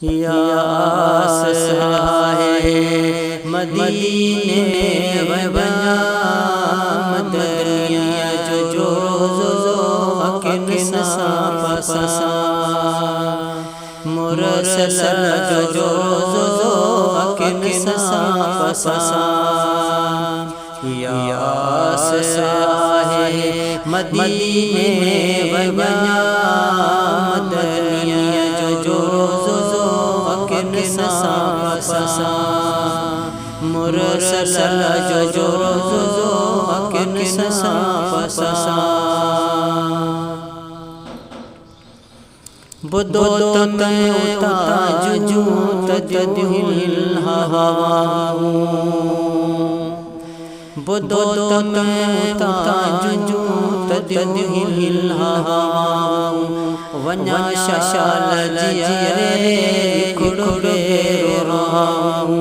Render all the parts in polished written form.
यास है मदीने वबया मदनिया जो अकिन सा पसा मुरसल जो अकिन सा पसा यास है मदीने वबया मदनिया जो अकिन सा पसा मुरसल जो अकिन सा पसा बुदो तता जुजू तजदिल हवा बुदो तता जुजू तजदिल हवा वन्या शाल जियरे कुड़े रोहाऊ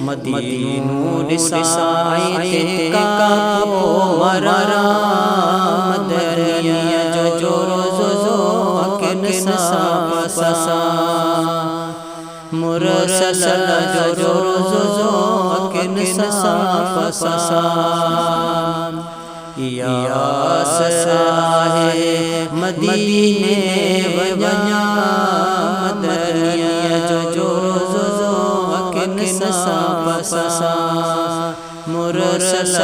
मदीनू निसाई का मरारा मदनिया जो अकिन सा पसा मुरसल जो अकिन सा पसा यास है मदीने वबया मदनिया जो अकिन सा पसा मुरसल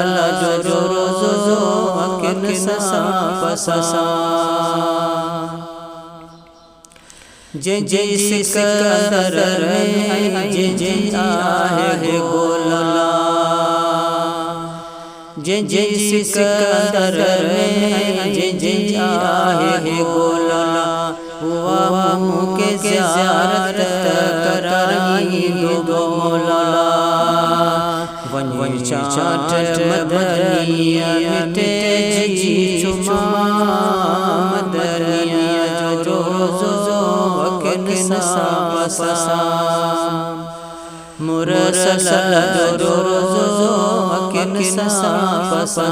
जो अकिन सा पसा जिस कदर में जिस आहे गोला जिस कदर में जिस आहे गोला हुआ मुके ज़ियारत कराई दो मौला वन चाट मदनिया मिटे जी चुमा मदनिया जो अकिन सा पसा मुरसल जो अकिन सा पसा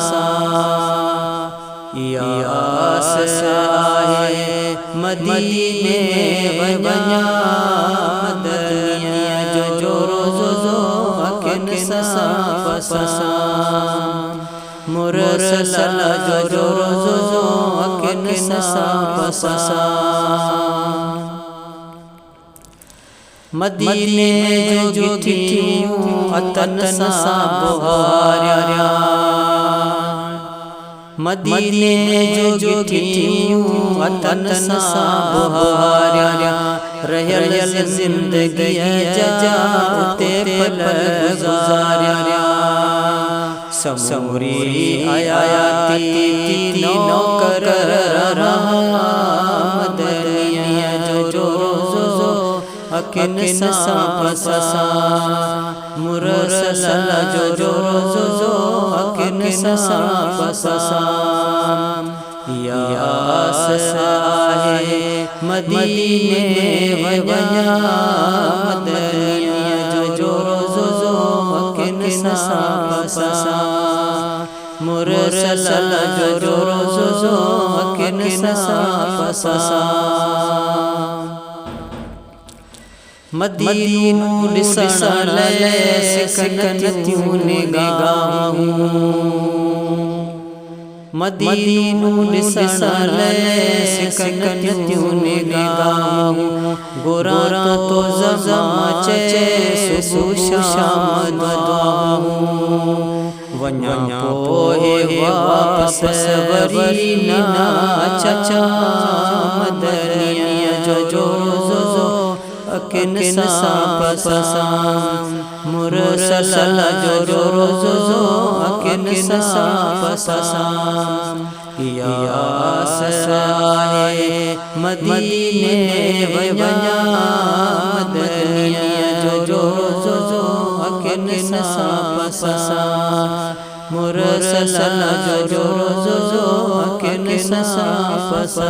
यास है मदीने वबया मदनिया जो अकिन सा पसा मुरसल जो अकिन सा पसा मदीने जो थी अतन सा बुहार्या मदीने जो थी अतन सा बुहार्या रहल जिंदगी जाते पल गुजार्या समूरी आयाती नौकर मदनिया जो अकिन सा पसा मुरसल जो अकिन सा पसा यास है मदीने वबया मदनिया जो अकिन सा पसा मुरसल जो अकिन सा पसा मदीनू लिसन सिकनतियों निगाहूं मदीनू लिसन सिकनतियों निगाहूं गोरा तो जमाचे सुबह शाम दुआऊं वन्या पोहे वापस वरीना चचा मदनिया जो अकिन सा पसा मुरसल जो अकिन सा पसा यास है मदीने वबया मदनिया जो अकिन सा पसा मुरसल जो अकिन सा पसा।